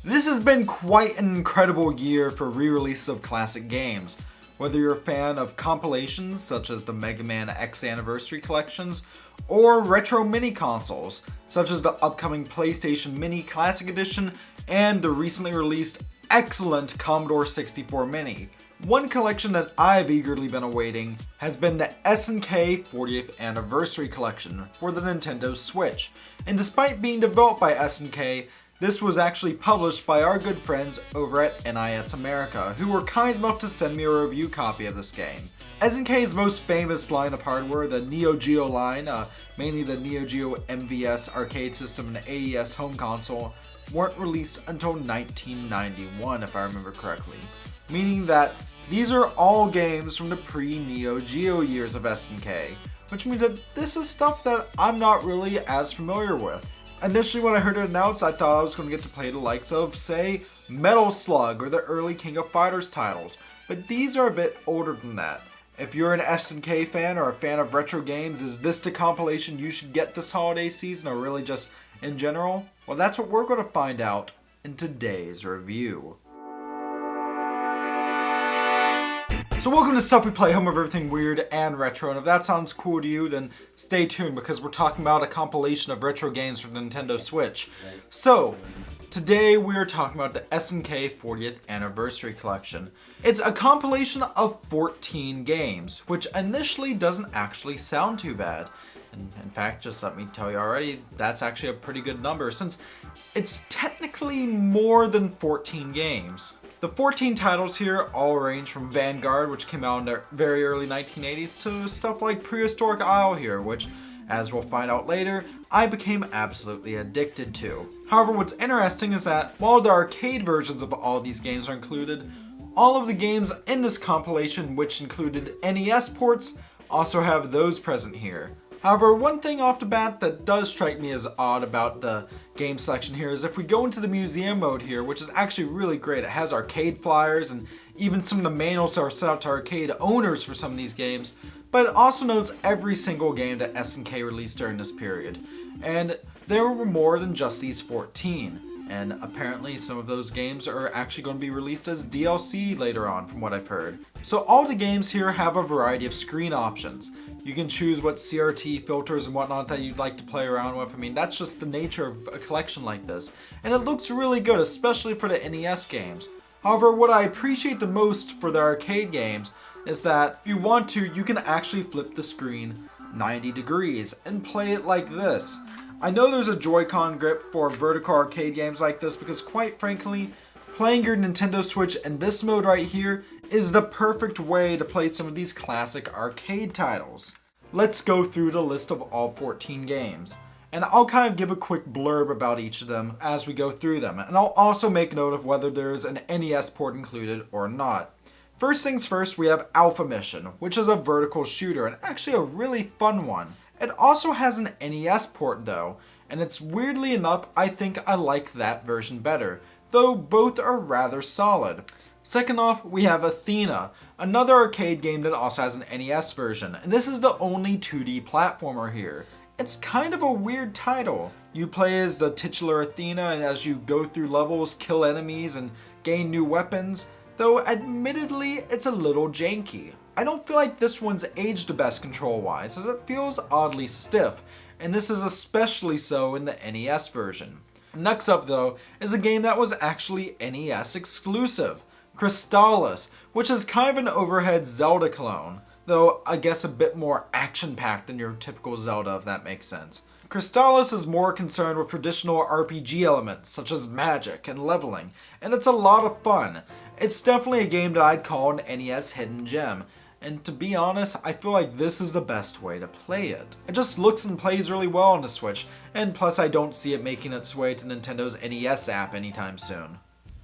This has been quite an incredible year for re-release of classic games. Whether you're a fan of compilations such as the Mega Man X Anniversary collections, or retro mini consoles such as the upcoming PlayStation Mini Classic Edition and the recently released excellent Commodore 64 Mini. One collection that I've eagerly been awaiting has been the SNK 40th Anniversary Collection for the Nintendo Switch. And despite being developed by SNK, this was actually published by our good friends over at NIS America, who were kind enough to send me a review copy of this game. SNK's most famous line of hardware, the Neo Geo line, mainly the Neo Geo MVS arcade system and AES home console, weren't released until 1991 if I remember correctly. Meaning that these are all games from the pre-Neo Geo years of SNK, which means that this is stuff that I'm not really as familiar with. Initially when I heard it announced, I thought I was going to get to play the likes of, say, Metal Slug or the early King of Fighters titles, but these are a bit older than that. If you're an SNK fan or a fan of retro games, is this the compilation you should get this holiday season or really just in general? Well, that's what we're going to find out in today's review. So welcome to Stuff We Play, home of everything weird and retro, and if that sounds cool to you, then stay tuned because we're talking about a compilation of retro games for the Nintendo Switch. So, today we are talking about the SNK 40th Anniversary Collection. It's a compilation of 14 games, which initially doesn't actually sound too bad. And in fact, just let me tell you already, that's actually a pretty good number since it's technically more than 14 games. The 14 titles here all range from Vanguard, which came out in the very early 1980s, to stuff like Prehistoric Isle here, which, as we'll find out later, I became absolutely addicted to. However, what's interesting is that while the arcade versions of all these games are included, all of the games in this compilation, which included NES ports, also have those present here. However, one thing off the bat that does strike me as odd about the game selection here is if we go into the museum mode here, which is actually really great. It has arcade flyers and even some of the manuals are set out to arcade owners for some of these games, but it also notes every single game that SNK released during this period. And there were more than just these 14. And apparently some of those games are actually going to be released as DLC later on from what I've heard. So all the games here have a variety of screen options. You can choose what CRT filters and whatnot that you'd like to play around with. I mean, that's just the nature of a collection like this. And it looks really good, especially for the NES games. However, what I appreciate the most for the arcade games is that if you want to, you can actually flip the screen 90 degrees and play it like this. I know there's a Joy-Con grip for vertical arcade games like this because quite frankly, playing your Nintendo Switch in this mode right here is the perfect way to play some of these classic arcade titles. Let's go through the list of all 14 games, and I'll kind of give a quick blurb about each of them as we go through them, and I'll also make note of whether there's an NES port included or not. First things first, we have Alpha Mission, which is a vertical shooter, and actually a really fun one. It also has an NES port though, and it's weirdly enough, I think I like that version better, though both are rather solid. Second off, we have Athena, another arcade game that also has an NES version, and this is the only 2D platformer here. It's kind of a weird title. You play as the titular Athena, and as you go through levels, kill enemies and gain new weapons, though admittedly it's a little janky. I don't feel like this one's aged the best control-wise, as it feels oddly stiff, and this is especially so in the NES version. Next up though, is a game that was actually NES exclusive, Crystalis, which is kind of an overhead Zelda clone, though I guess a bit more action-packed than your typical Zelda, if that makes sense. Crystalis is more concerned with traditional RPG elements, such as magic and leveling, and it's a lot of fun. It's definitely a game that I'd call an NES hidden gem, and to be honest, I feel like this is the best way to play it. It just looks and plays really well on the Switch, and plus I don't see it making its way to Nintendo's NES app anytime soon.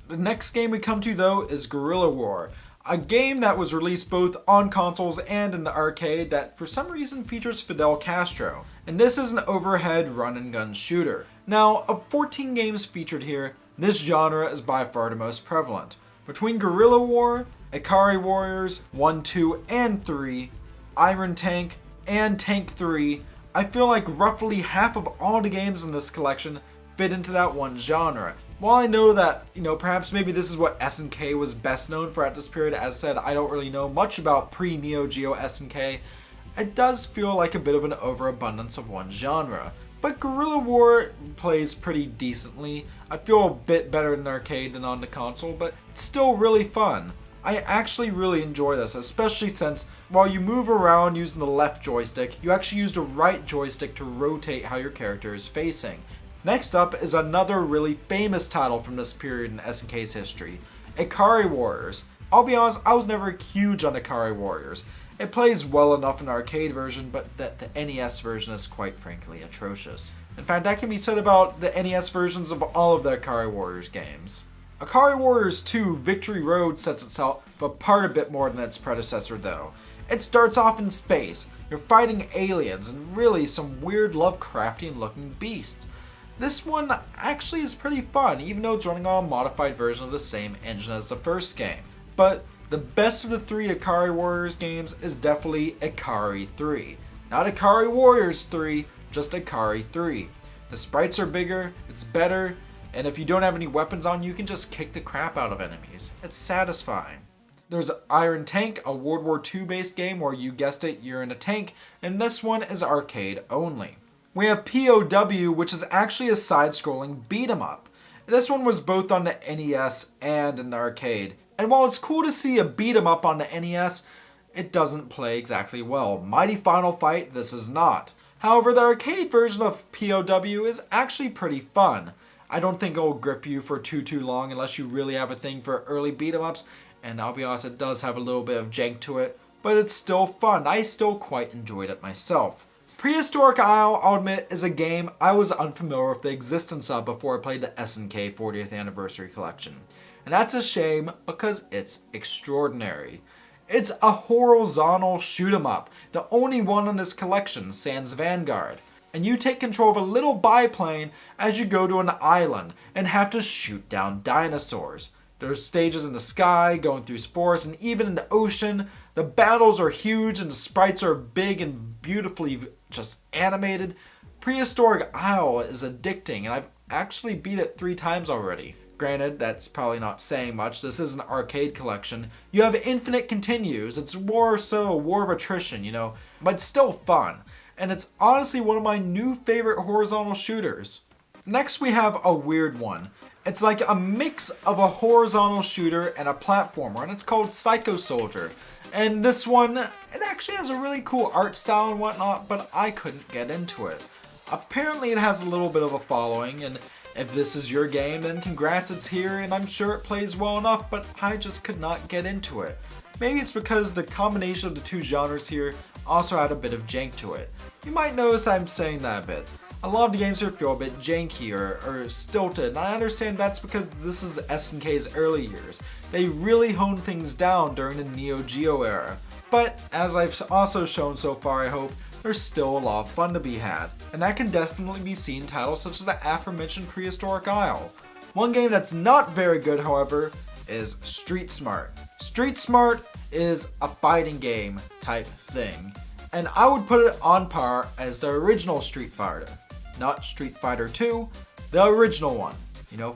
The next game we come to though is Guerilla War, a game that was released both on consoles and in the arcade that for some reason features Fidel Castro, and this is an overhead run and gun shooter. Now, of 14 games featured here, this genre is by far the most prevalent. Between Guerilla War, Ikari Warriors 1, 2, and 3, Iron Tank, and Tank 3, I feel like roughly half of all the games in this collection fit into that one genre. While I know that, perhaps maybe this is what SNK was best known for at this period, as said, I don't really know much about pre-Neo Geo SNK, it does feel like a bit of an overabundance of one genre. But Guerrilla War plays pretty decently. I feel a bit better in the arcade than on the console, but it's still really fun. I actually really enjoy this, especially since while you move around using the left joystick, you actually use the right joystick to rotate how your character is facing. Next up is another really famous title from this period in SNK's history, Ikari Warriors. I'll be honest, I was never huge on Ikari Warriors. It plays well enough in the arcade version, but the NES version is quite frankly atrocious. In fact, that can be said about the NES versions of all of the Ikari Warriors games. Ikari Warriors 2 Victory Road sets itself apart a bit more than its predecessor though. It starts off in space, you're fighting aliens and really some weird Lovecraftian looking beasts. This one actually is pretty fun, even though it's running on a modified version of the same engine as the first game. But the best of the three Ikari Warriors games is definitely Ikari 3. Not Ikari Warriors 3, just Ikari 3. The sprites are bigger, it's better, and if you don't have any weapons on, you can just kick the crap out of enemies. It's satisfying. There's Iron Tank, a World War II based game where you guessed it, you're in a tank, and this one is arcade only. We have POW, which is actually a side-scrolling beat-em-up. This one was both on the NES and in the arcade. And while it's cool to see a beat-em-up on the NES, it doesn't play exactly well. Mighty Final Fight, this is not. However, the arcade version of POW is actually pretty fun. I don't think it'll grip you for too long unless you really have a thing for early beat-em-ups, and I'll be honest, it does have a little bit of jank to it, but it's still fun. I still quite enjoyed it myself. Prehistoric Isle, I'll admit, is a game I was unfamiliar with the existence of before I played the SNK 40th Anniversary Collection. And that's a shame because it's extraordinary. It's a horizontal shoot-em-up, the only one in this collection, sans Vanguard. And you take control of a little biplane as you go to an island and have to shoot down dinosaurs. There's stages in the sky, going through forests, and even in the ocean. The battles are huge and the sprites are big and beautifully just animated. Prehistoric Isle is addicting, and I've actually beat it 3 times already. Granted, that's probably not saying much. This is an arcade collection. You have infinite continues. It's more so a war of attrition, but it's still fun. And it's honestly one of my new favorite horizontal shooters. Next we have a weird one. It's like a mix of a horizontal shooter and a platformer, and it's called Psycho Soldier. And this one, it actually has a really cool art style and whatnot, but I couldn't get into it. Apparently it has a little bit of a following, and if this is your game, then congrats, it's here, and I'm sure it plays well enough, but I just could not get into it. Maybe it's because the combination of the two genres here also had a bit of jank to it. You might notice I'm saying that a bit. A lot of the games here feel a bit janky or stilted, and I understand that's because this is SNK's early years. They really honed things down during the Neo Geo era. But, as I've also shown so far, I hope, there's still a lot of fun to be had. And that can definitely be seen in titles such as the aforementioned Prehistoric Isle. One game that's not very good, however, is Street Smart. Street Smart is a fighting game type thing, and I would put it on par as the original Street Fighter. Not Street Fighter 2, the original one.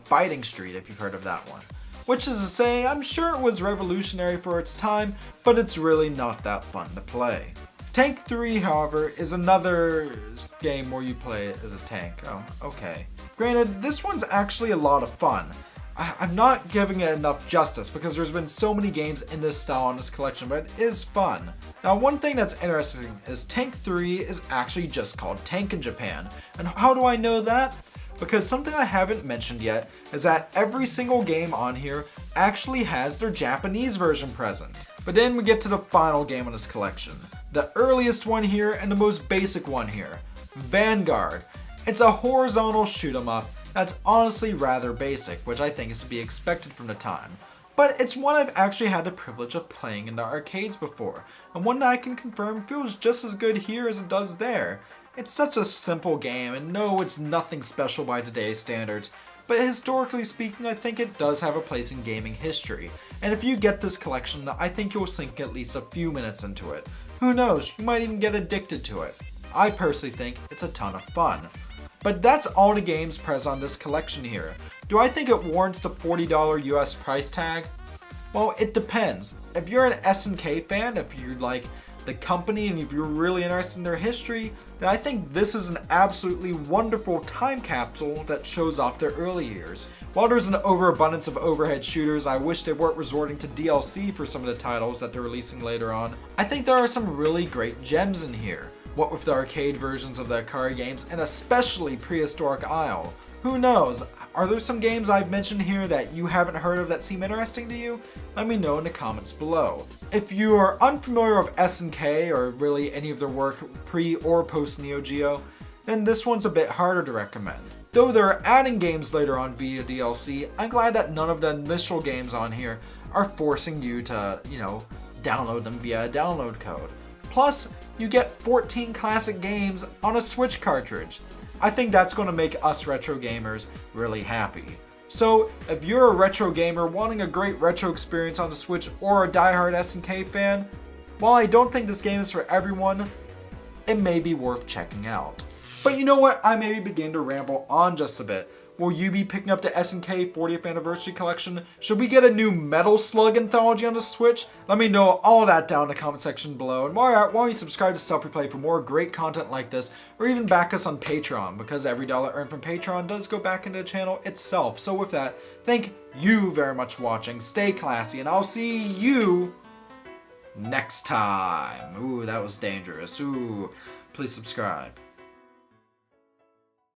Fighting Street, if you've heard of that one. Which is to say, I'm sure it was revolutionary for its time, but it's really not that fun to play. Tank 3, however, is another game where you play as a tank. Oh, okay. Granted, this one's actually a lot of fun. I'm not giving it enough justice because there's been so many games in this style in this collection, but it is fun. Now, one thing that's interesting is Tank 3 is actually just called Tank in Japan. And how do I know that? Because something I haven't mentioned yet is that every single game on here actually has their Japanese version present. But then we get to the final game in this collection. The earliest one here and the most basic one here, Vanguard. It's a horizontal shoot-em-up that's honestly rather basic, which I think is to be expected from the time. But it's one I've actually had the privilege of playing in the arcades before, and one that I can confirm feels just as good here as it does there. It's such a simple game, and no, it's nothing special by today's standards, but historically speaking, I think it does have a place in gaming history. And if you get this collection, I think you'll sink at least a few minutes into it. Who knows, you might even get addicted to it. I personally think it's a ton of fun. But that's all the games present on this collection here. Do I think it warrants the $40 US price tag? Well, it depends. If you're an SNK fan, if you like the company and if you're really interested in their history, then I think this is an absolutely wonderful time capsule that shows off their early years. While there's an overabundance of overhead shooters, I wish they weren't resorting to DLC for some of the titles that they're releasing later on. I think there are some really great gems in here. What with the arcade versions of the Ikari games, and especially Prehistoric Isle. Who knows? Are there some games I've mentioned here that you haven't heard of that seem interesting to you? Let me know in the comments below. If you are unfamiliar with SNK or really any of their work pre or post Neo Geo, then this one's a bit harder to recommend. Though they're adding games later on via DLC, I'm glad that none of the initial games on here are forcing you to, download them via a download code. Plus, you get 14 classic games on a Switch cartridge. I think that's going to make us retro gamers really happy. So, if you're a retro gamer wanting a great retro experience on the Switch or a diehard SNK fan, while I don't think this game is for everyone, it may be worth checking out. But you know what? I maybe begin to ramble on just a bit. Will you be picking up the SNK 40th Anniversary Collection? Should we get a new Metal Slug anthology on the Switch? Let me know all that down in the comment section below. And while you're at, why don't you subscribe to Stuff We Play for more great content like this, or even back us on Patreon, because every dollar earned from Patreon does go back into the channel itself. So with that, thank you very much for watching. Stay classy, and I'll see you next time. Ooh, that was dangerous. Ooh, please subscribe.